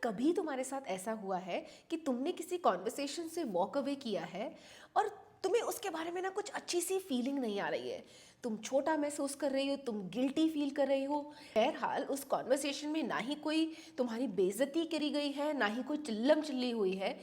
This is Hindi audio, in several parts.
कभी तुम्हारे साथ ऐसा हुआ है कि तुमने किसी कॉन्वर्सेशन से वॉक अवे किया है और तुम्हें उसके बारे में ना कुछ अच्छी सी फीलिंग नहीं आ रही है, तुम छोटा महसूस कर रही हो, तुम गिल्टी फील कर रही हो। बहरहाल उस कॉन्वर्सेशन में ना ही कोई तुम्हारी बेइज्जती करी गई है, ना ही कोई चिल्लम चिल्ली हुई है,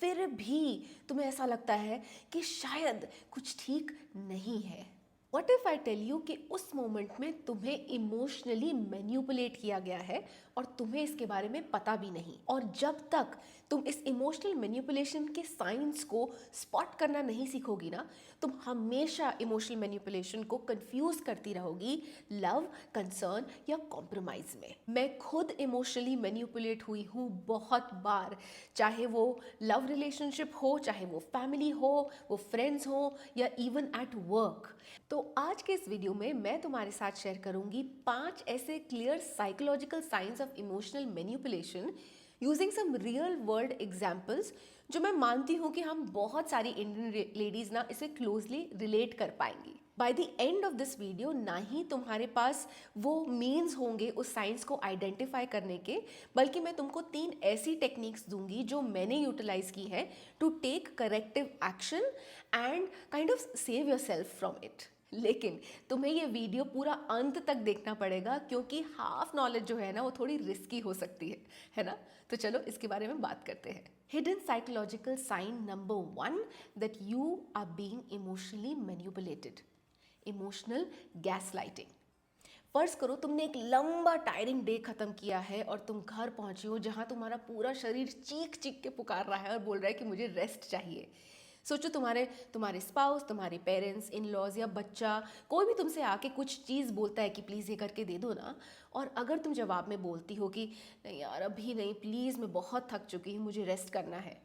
फिर भी तुम्हें ऐसा लगता है कि शायद कुछ ठीक नहीं है। What if I tell you कि उस मोमेंट में तुम्हें इमोशनली मैन्युपुलेट किया गया है और तुम्हें इसके बारे में पता भी नहीं, और जब तक तुम इस इमोशनल मैन्युपुलेशन के साइंस को स्पॉट करना नहीं सीखोगी ना, तुम हमेशा इमोशनल मैन्युपुलेशन को कंफ्यूज करती रहोगी लव, कंसर्न या कॉम्प्रोमाइज में। मैं खुद इमोशनली मैन्युपुलेट हुई हूँ बहुत बार, चाहे वो लव रिलेशनशिप हो, चाहे वो फैमिली हो, वो फ्रेंड्स हो या इवन एट वर्क। तो आज के इस वीडियो में मैं तुम्हारे साथ शेयर करूंगी 5 ऐसे clear psychological science of emotional manipulation using some real world examples, जो मैं मानती हूँ कि हम बहुत सारी इंडियन लेडीज ना इसे क्लोजली रिलेट कर पाएंगी। By the end of this video ना ही तुम्हारे पास वो मीन्स होंगे उस साइंस को आइडेंटिफाई करने के, बल्कि मैं तुमको 3 ऐसी टेक्निक्स दूंगी जो मैंने यूटिलाइज की है to take corrective action and kind of save yourself from it. लेकिन तुम्हें ये वीडियो पूरा अंत तक देखना पड़ेगा, क्योंकि हाफ नॉलेज जो है ना वो थोड़ी रिस्की हो सकती है ना। तो चलो इसके बारे में बात करते हैं। Hidden psychological sign number 1 that you are being emotionally manipulated, emotional gaslighting. फर्ज करो तुमने एक लंबा टायरिंग डे खत्म किया है और तुम घर पहुंचे हो जहां तुम्हारा पूरा शरीर चीख चीख के पुकार रहा है और बोल रहा है कि मुझे रेस्ट चाहिए। सोचो तुम्हारे स्पाउस, तुम्हारे पेरेंट्स, इन लॉज या बच्चा कोई भी तुमसे आके कुछ चीज़ बोलता है कि प्लीज़ ये करके दे दो ना, और अगर तुम जवाब में बोलती हो कि नहीं यार अभी नहीं, प्लीज़ मैं बहुत थक चुकी हूँ, मुझे रेस्ट करना है।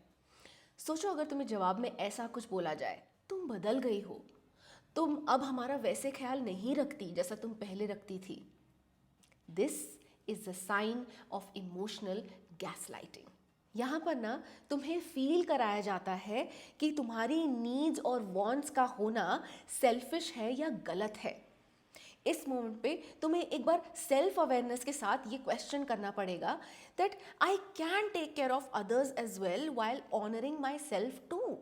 सोचो अगर तुम्हें जवाब में ऐसा कुछ बोला जाए, तुम बदल गई हो, तुम अब हमारा वैसे ख्याल नहीं रखती जैसा तुम पहले रखती थी। This is the sign of emotional gaslighting. यहाँ पर ना तुम्हें फील कराया जाता है कि तुम्हारी नीड्स और वांट्स का होना सेल्फिश है या गलत है। इस मोमेंट पे तुम्हें एक बार सेल्फ अवेयरनेस के साथ ये क्वेश्चन करना पड़ेगा that I can take care of others as well while honouring myself too.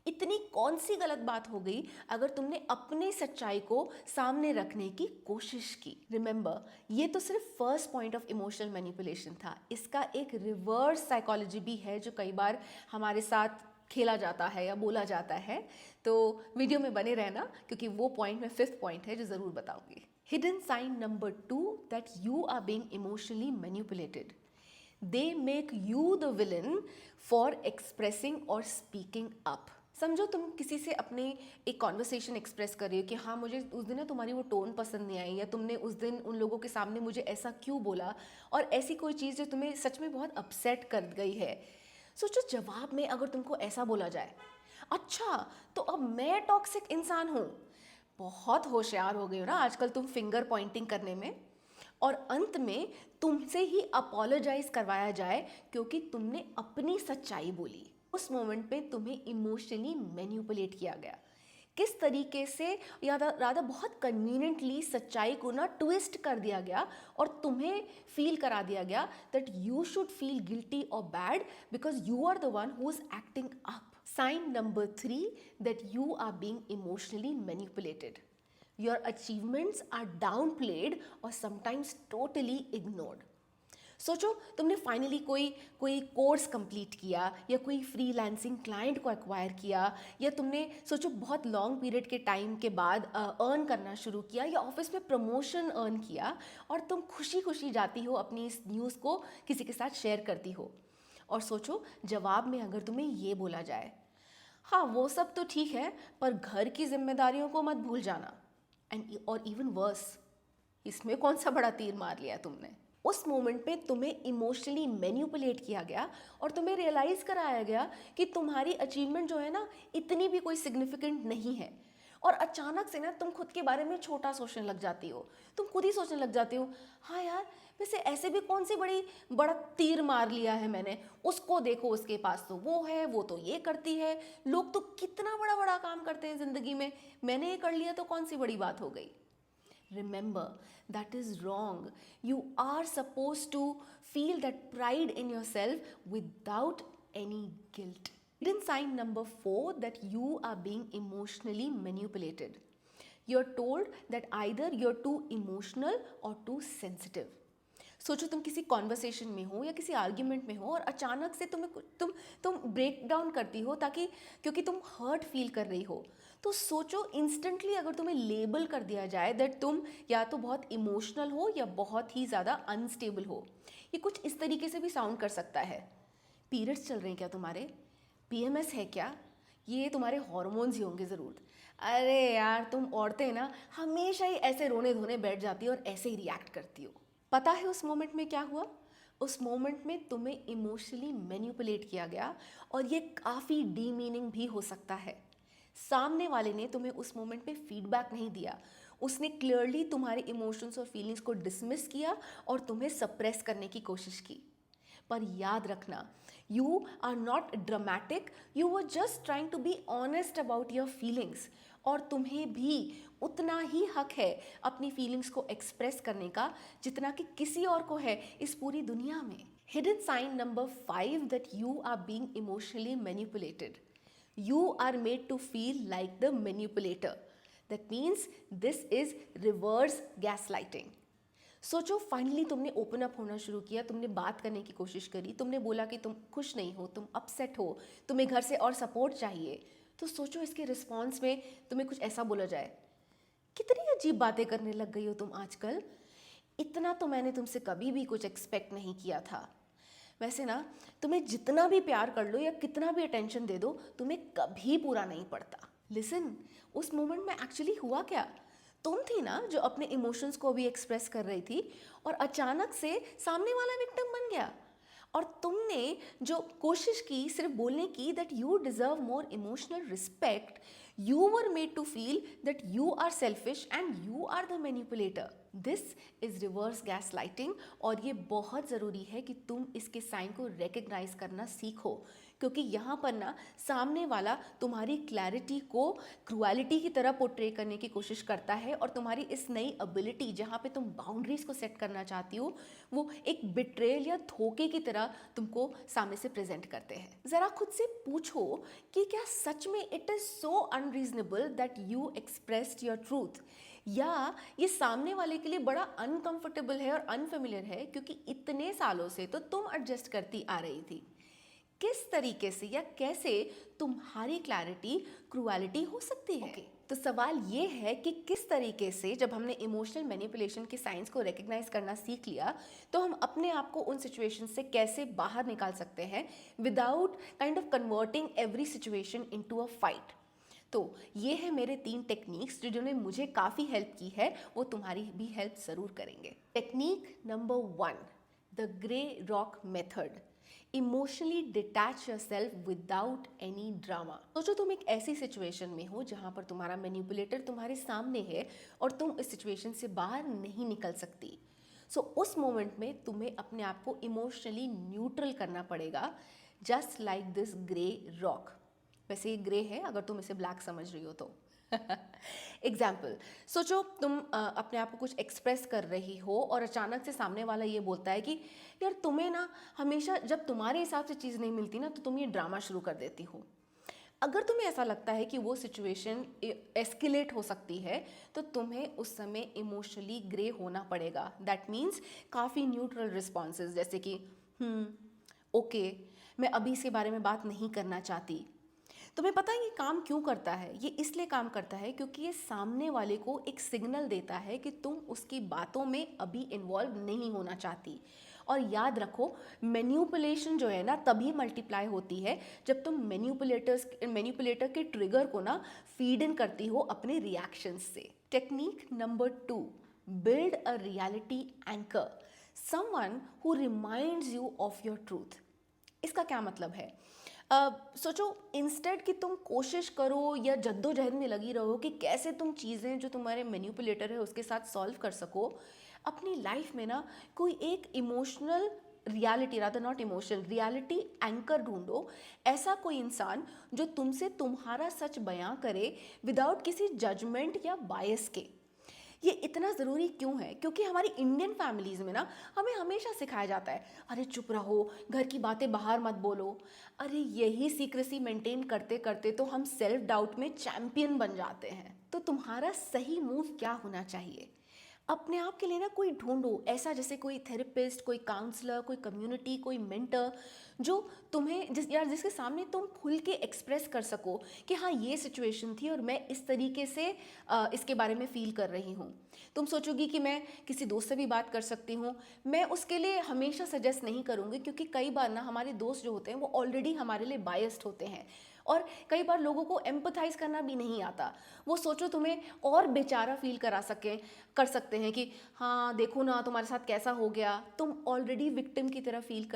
इतनी कौन सी गलत बात हो गई अगर तुमने अपनी सच्चाई को सामने रखने की कोशिश की। रिमेंबर, ये तो सिर्फ first point of emotional manipulation था। इसका एक रिवर्स साइकोलॉजी भी है जो कई बार हमारे साथ खेला जाता है या बोला जाता है। तो वीडियो में बने रहना, क्योंकि वो पॉइंट में 5th पॉइंट है जो ज़रूर बताऊंगी। Hidden sign number 2 that you are being emotionally manipulated, they make you the villain for expressing और स्पीकिंग अप। समझो तुम किसी से अपने एक कॉन्वर्सेशन एक्सप्रेस कर रही हो कि हाँ मुझे उस दिन ना तुम्हारी वो टोन पसंद नहीं आई, या तुमने उस दिन उन लोगों के सामने मुझे ऐसा क्यों बोला, और ऐसी कोई चीज़ जो तुम्हें सच में बहुत अपसेट कर गई है। सोचो जवाब में अगर तुमको ऐसा बोला जाए, अच्छा तो अब मैं टॉक्सिक इंसान हूँ। बहुत होशियार हो गई हो ना आजकल तुम फिंगर पॉइंटिंग करने में। और अंत में तुमसे ही अपोलोजाइज करवाया जाए क्योंकि तुमने अपनी सच्चाई बोली। उस मोमेंट पे तुम्हें इमोशनली मैन्युपुलेट किया गया। किस तरीके से राधा बहुत कन्वीनियंटली सच्चाई को ना ट्विस्ट कर दिया गया और तुम्हें फील करा दिया गया that you should feel guilty और bad because you are the one who is acting up. Sign number 3 that you are being emotionally manipulated, your achievements are downplayed or sometimes totally ignored। सोचो तुमने फाइनली कोई कोर्स कंप्लीट किया, या कोई फ्रीलांसिंग क्लाइंट को एक्वायर किया, या तुमने सोचो बहुत लॉन्ग पीरियड के टाइम के बाद अर्न करना शुरू किया, या ऑफिस में प्रमोशन अर्न किया, और तुम खुशी खुशी जाती हो अपनी इस न्यूज़ को किसी के साथ शेयर करती हो। और सोचो जवाब में अगर तुम्हें ये बोला जाए, हाँ वो सब तो ठीक है पर घर की जिम्मेदारियों को मत भूल जाना, एंड और इवन वर्स, इसमें कौन सा बड़ा तीर मार लिया तुमने। उस मोमेंट पे तुम्हें इमोशनली मैन्युपुलेट किया गया और तुम्हें रियलाइज कराया गया कि तुम्हारी अचीवमेंट जो है ना इतनी भी कोई सिग्निफिकेंट नहीं है, और अचानक से ना तुम खुद के बारे में छोटा सोचने लग जाती हो। तुम खुद ही सोचने लग जाती हो, हाँ यार वैसे ऐसे भी कौन सी बड़ा तीर मार लिया है मैंने, उसको देखो उसके पास तो वो है, वो तो ये करती है, लोग तो कितना बड़ा बड़ा काम करते हैं ज़िंदगी में, मैंने ये कर लिया तो कौन सी बड़ी बात हो गई। Remember, that is wrong. You are supposed to feel that pride in yourself without any guilt. Hidden sign number 4, that you are being emotionally manipulated. You're told that either you're too emotional or too sensitive. सोचो तुम किसी कॉन्वर्सेशन में हो या किसी आर्ग्यूमेंट में हो और अचानक से तुम ब्रेक डाउन करती हो ताकि क्योंकि तुम हर्ट फील कर रही हो। तो सोचो इंस्टेंटली अगर तुम्हें लेबल कर दिया जाए दैट तुम या तो बहुत इमोशनल हो या बहुत ही ज़्यादा अनस्टेबल हो। ये कुछ इस तरीके से भी साउंड कर सकता है। पीरियड्स चल रहे हैं क्या तुम्हारे? पीएमएस है क्या? ये तुम्हारे हॉर्मोन्स ही होंगे ज़रूर। अरे यार, तुम औरतें ना हमेशा ही ऐसे रोने धोने बैठ जाती हो और ऐसे ही रिएक्ट करती हो। पता है उस मोमेंट में क्या हुआ? उस मोमेंट में तुम्हें इमोशनली मैनिपुलेट किया गया और ये काफ़ी डीमीनिंग भी हो सकता है। सामने वाले ने तुम्हें उस मोमेंट में फीडबैक नहीं दिया। उसने क्लियरली तुम्हारे इमोशंस और फीलिंग्स को डिसमिस किया और तुम्हें सप्रेस करने की कोशिश की। पर याद रखना, you are not dramatic, you were just trying to be honest about your feelings. और तुम्हें भी उतना ही हक है अपनी फीलिंग्स को एक्सप्रेस करने का जितना कि किसी और को है इस पूरी दुनिया में। Hidden sign number 5, that you are being emotionally manipulated. You are made to feel like the manipulator. That means this is reverse gaslighting. सोचो फाइनली तुमने ओपन अप होना शुरू किया, तुमने बात करने की कोशिश करी, तुमने बोला कि तुम खुश नहीं हो, तुम अपसेट हो, तुम्हें घर से और सपोर्ट चाहिए। तो सोचो इसके रिस्पॉन्स में तुम्हें कुछ ऐसा बोला जाए, कितनी अजीब बातें करने लग गई हो तुम आजकल, इतना तो मैंने तुमसे कभी भी कुछ एक्सपेक्ट नहीं किया था। वैसे ना तुम्हें जितना भी प्यार कर लो या कितना भी अटेंशन दे दो, तुम्हें कभी पूरा नहीं पड़ता। लिसन, उस मोमेंट में एक्चुअली हुआ क्या? तुम थी ना जो अपने इमोशंस को भी एक्सप्रेस कर रही थी और अचानक से सामने वाला विक्टिम बन गया। और तुमने जो कोशिश की सिर्फ बोलने की that you deserve more emotional respect, you were made to feel that you are selfish and you are the manipulator. This is reverse gaslighting और ये बहुत ज़रूरी है कि तुम इसके साइन को रिकग्नाइज करना सीखो, क्योंकि यहाँ पर ना सामने वाला तुम्हारी क्लैरिटी को क्रुएलिटी की तरह पोर्ट्रे करने की कोशिश करता है और तुम्हारी इस नई एबिलिटी जहाँ पे तुम बाउंड्रीज को सेट करना चाहती हो वो एक बिट्रेल या धोखे की तरह तुमको सामने से प्रेजेंट करते हैं। ज़रा खुद से पूछो कि क्या सच में it is so unreasonable that you expressed your truth, या ये सामने वाले के लिए बड़ा अनकंफर्टेबल है और अनफेमिलियर है क्योंकि इतने सालों से तो तुम एडजस्ट करती आ रही थी। किस तरीके से या कैसे तुम्हारी क्लैरिटी क्रुएलिटी हो सकती है? तो सवाल ये है कि किस तरीके से जब हमने इमोशनल मैनिपुलेशन के साइंस को रिकग्नाइज करना सीख लिया तो हम अपने आप को उन सिचुएशन से कैसे बाहर निकाल सकते हैं without kind of converting every situation into a fight. तो ये है मेरे 3 टेक्निक्स जिन्होंने मुझे काफ़ी हेल्प की है, वो तुम्हारी भी हेल्प ज़रूर करेंगे। Technique number 1, the grey rock method. Emotionally detach yourself without any drama. सोचो तुम एक ऐसी सिचुएशन में हो जहाँ पर तुम्हारा मैनिपुलेटर तुम्हारे सामने है और तुम इस सिचुएशन से बाहर नहीं निकल सकती। सो उस मोमेंट में तुम्हें अपने आप को इमोशनली न्यूट्रल करना पड़ेगा, just like this grey rock. वैसे ये ग्रे है अगर तुम इसे ब्लैक समझ रही हो तो। एग्जाम्पल, सोचो तुम अपने आप को कुछ एक्सप्रेस कर रही हो और अचानक से सामने वाला ये बोलता है कि यार तुम्हें ना हमेशा जब तुम्हारे हिसाब से चीज़ नहीं मिलती ना तो तुम ये ड्रामा शुरू कर देती हो। अगर तुम्हें ऐसा लगता है कि वो सिचुएशन एस्केलेट हो सकती है तो तुम्हें उस समय इमोशनली ग्रे होना पड़ेगा। दैट मीन्स काफ़ी न्यूट्रल रिस्पॉन्सेज जैसे कि ओके, मैं अभी इसके बारे में बात नहीं करना चाहती। तुम्हें पता है ये काम क्यों करता है? ये इसलिए काम करता है क्योंकि ये सामने वाले को एक सिग्नल देता है कि तुम उसकी बातों में अभी इन्वॉल्व नहीं होना चाहती। और याद रखो, मैनिपुलेशन जो है ना तभी मल्टीप्लाई होती है जब तुम मैनिपुलेटर के ट्रिगर को ना फीड इन करती हो अपने रिएक्शंस से। Technique number 2, build a reality anchor, someone who reminds you of your truth. इसका क्या मतलब है? सोचो इंस्टेड कि तुम कोशिश करो या जद्दोजहद में लगी रहो कि कैसे तुम चीज़ें जो तुम्हारे मैनिपुलेटर है उसके साथ सॉल्व कर सको, अपनी लाइफ में ना कोई एक emotional reality, rather not emotional, reality anchor ढूंढो। ऐसा कोई इंसान जो तुमसे तुम्हारा सच बयां करे विदाउट किसी जजमेंट या बायस के। ये इतना ज़रूरी क्यों है? क्योंकि हमारी इंडियन फैमिलीज़ में ना हमें हमेशा सिखाया जाता है, अरे चुप रहो, घर की बातें बाहर मत बोलो। अरे यही सीक्रेसी मेंटेन करते करते तो हम सेल्फ डाउट में चैंपियन बन जाते हैं। तो तुम्हारा सही मूव क्या होना चाहिए? अपने आप के लिए ना कोई ढूंढो, ऐसा जैसे कोई थेरेपिस्ट, कोई काउंसलर, कोई कम्युनिटी, कोई मेंटर, जो तुम्हें जिसके सामने तुम खुल के एक्सप्रेस कर सको कि हाँ ये सिचुएशन थी और मैं इस तरीके से इसके बारे में फील कर रही हूँ। तुम सोचोगी कि मैं किसी दोस्त से भी बात कर सकती हूँ। मैं उसके लिए हमेशा सजेस्ट नहीं करूँगी, क्योंकि कई बार ना हमारे दोस्त जो होते हैं वो ऑलरेडी हमारे लिए बायस्ड होते हैं, और कई बार लोगों को एम्पथाइज करना भी नहीं आता। वो सोचो तुम्हें और बेचारा फील कर सकते हैं कि हाँ देखो ना तुम्हारे साथ कैसा हो गया, तुम ऑलरेडी विक्टिम की तरह फील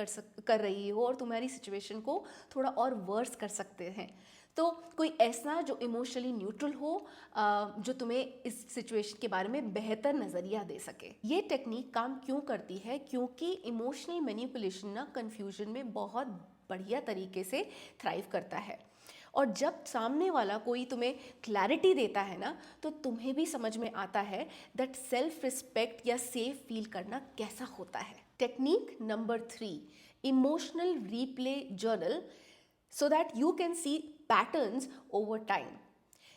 कर रही हो और तुम्हारी सिचुएशन को थोड़ा और वर्स कर सकते हैं। तो कोई ऐसा जो इमोशनली न्यूट्रल हो, जो तुम्हें इस सिचुएशन के बारे में बेहतर नज़रिया दे सके। ये टेक्निक काम क्यों करती है? क्योंकि इमोशनल मैनिपुलेशन ना कन्फ्यूजन में बहुत बढ़िया तरीके से थ्राइव करता है, और जब सामने वाला कोई तुम्हें क्लैरिटी देता है ना, तो तुम्हें भी समझ में आता है दैट सेल्फ रिस्पेक्ट या सेफ फील करना कैसा होता है। Technique number 3, emotional replay journal, so that you can see patterns over time.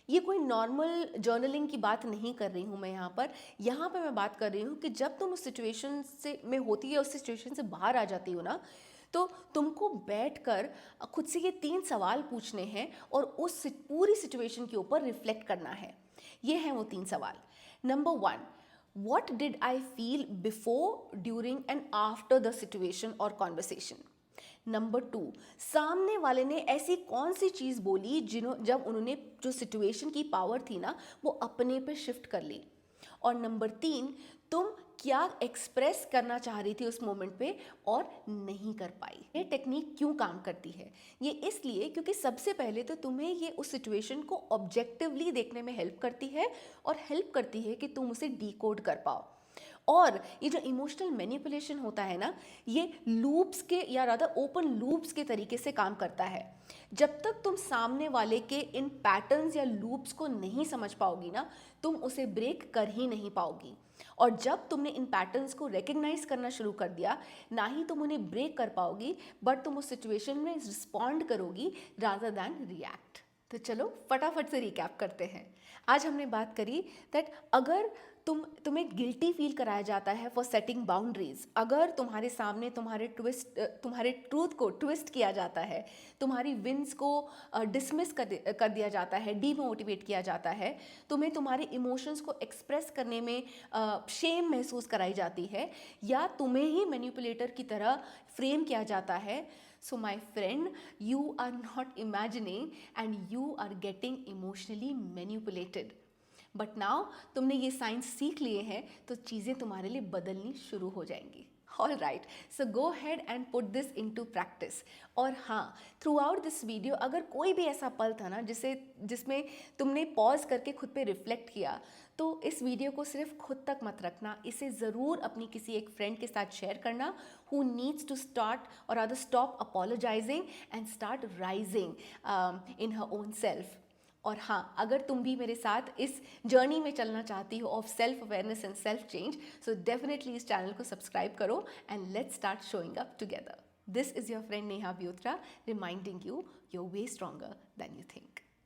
ये कोई नॉर्मल जर्नलिंग की बात नहीं कर रही हूँ मैं यहाँ पे मैं बात कर रही हूँ कि जब तुम उस सिचुएशन से में होती है, उस सिचुएशन से बाहर आ जाती हो ना, तो तुमको बैठकर खुद से ये 3 सवाल पूछने हैं और उस पूरी सिचुएशन के ऊपर रिफ्लेक्ट करना है। ये हैं वो 3 सवाल। Number 1, what did I feel before, during and after the situation और कॉन्वर्सेशन। नंबर 2, सामने वाले ने ऐसी कौन सी चीज़ बोली जब उन्होंने जो सिचुएशन की पावर थी ना वो अपने पे शिफ्ट कर ली। और नंबर 3, तुम क्या एक्सप्रेस करना चाह रही थी उस मोमेंट पे और नहीं कर पाई। ये टेक्निक क्यों काम करती है? ये इसलिए क्योंकि सबसे पहले तो तुम्हें ये उस सिचुएशन को ऑब्जेक्टिवली देखने में हेल्प करती है, और हेल्प करती है कि तुम उसे डिकोड कर पाओ। और ये जो इमोशनल मैनिपुलेशन होता है ना, ये लूप्स के या रादर ओपन लूप्स के तरीके से काम करता है। जब तक तुम सामने वाले के इन पैटर्न्स या लूप्स को नहीं समझ पाओगी ना, तुम उसे ब्रेक कर ही नहीं पाओगी। और जब तुमने इन पैटर्न्स को रिकग्नाइज करना शुरू कर दिया, ना ही तुम उन्हें ब्रेक कर पाओगी, बट तुम उस सिचुएशन में रिस्पॉन्ड करोगी रादर दैन रिएक्ट। तो चलो फटाफट से रिकैप करते हैं। आज हमने बात करी दैट अगर तुम्हें गिल्टी फील कराया जाता है फॉर सेटिंग बाउंड्रीज, अगर तुम्हारे सामने तुम्हारे ट्रूथ को ट्विस्ट किया जाता है, तुम्हारी विंस को डिसमिस कर दिया जाता है, डीमोटिवेट किया जाता है, तुम्हें तुम्हारे इमोशंस को एक्सप्रेस करने में शेम महसूस कराई जाती है, या तुम्हें ही मैनिपुलेटर की तरह फ्रेम किया जाता है, so my friend, you are not imagining and you are getting emotionally manipulated. But now तुमने ये साइंस सीख लिए हैं, तो चीज़ें तुम्हारे लिए बदलनी शुरू हो जाएंगी। All right, so go had and put this into practice. और हाँ, थ्रू आउट दिस वीडियो अगर कोई भी ऐसा पल था ना जिसमें तुमने पॉज करके खुद पे रिफ्लेक्ट किया, तो इस वीडियो को सिर्फ खुद तक मत रखना, इसे ज़रूर अपनी किसी एक फ्रेंड के साथ शेयर करना हु नीड्स टू स्टार्ट और other stop apologising and start rising in her own self. और हाँ, अगर तुम भी मेरे साथ इस जर्नी में चलना चाहती हो of self awareness and self change, so definitely इस चैनल को सब्सक्राइब करो and let's start showing up together. This is your friend Neha Byotra, reminding you, you're way stronger than you think.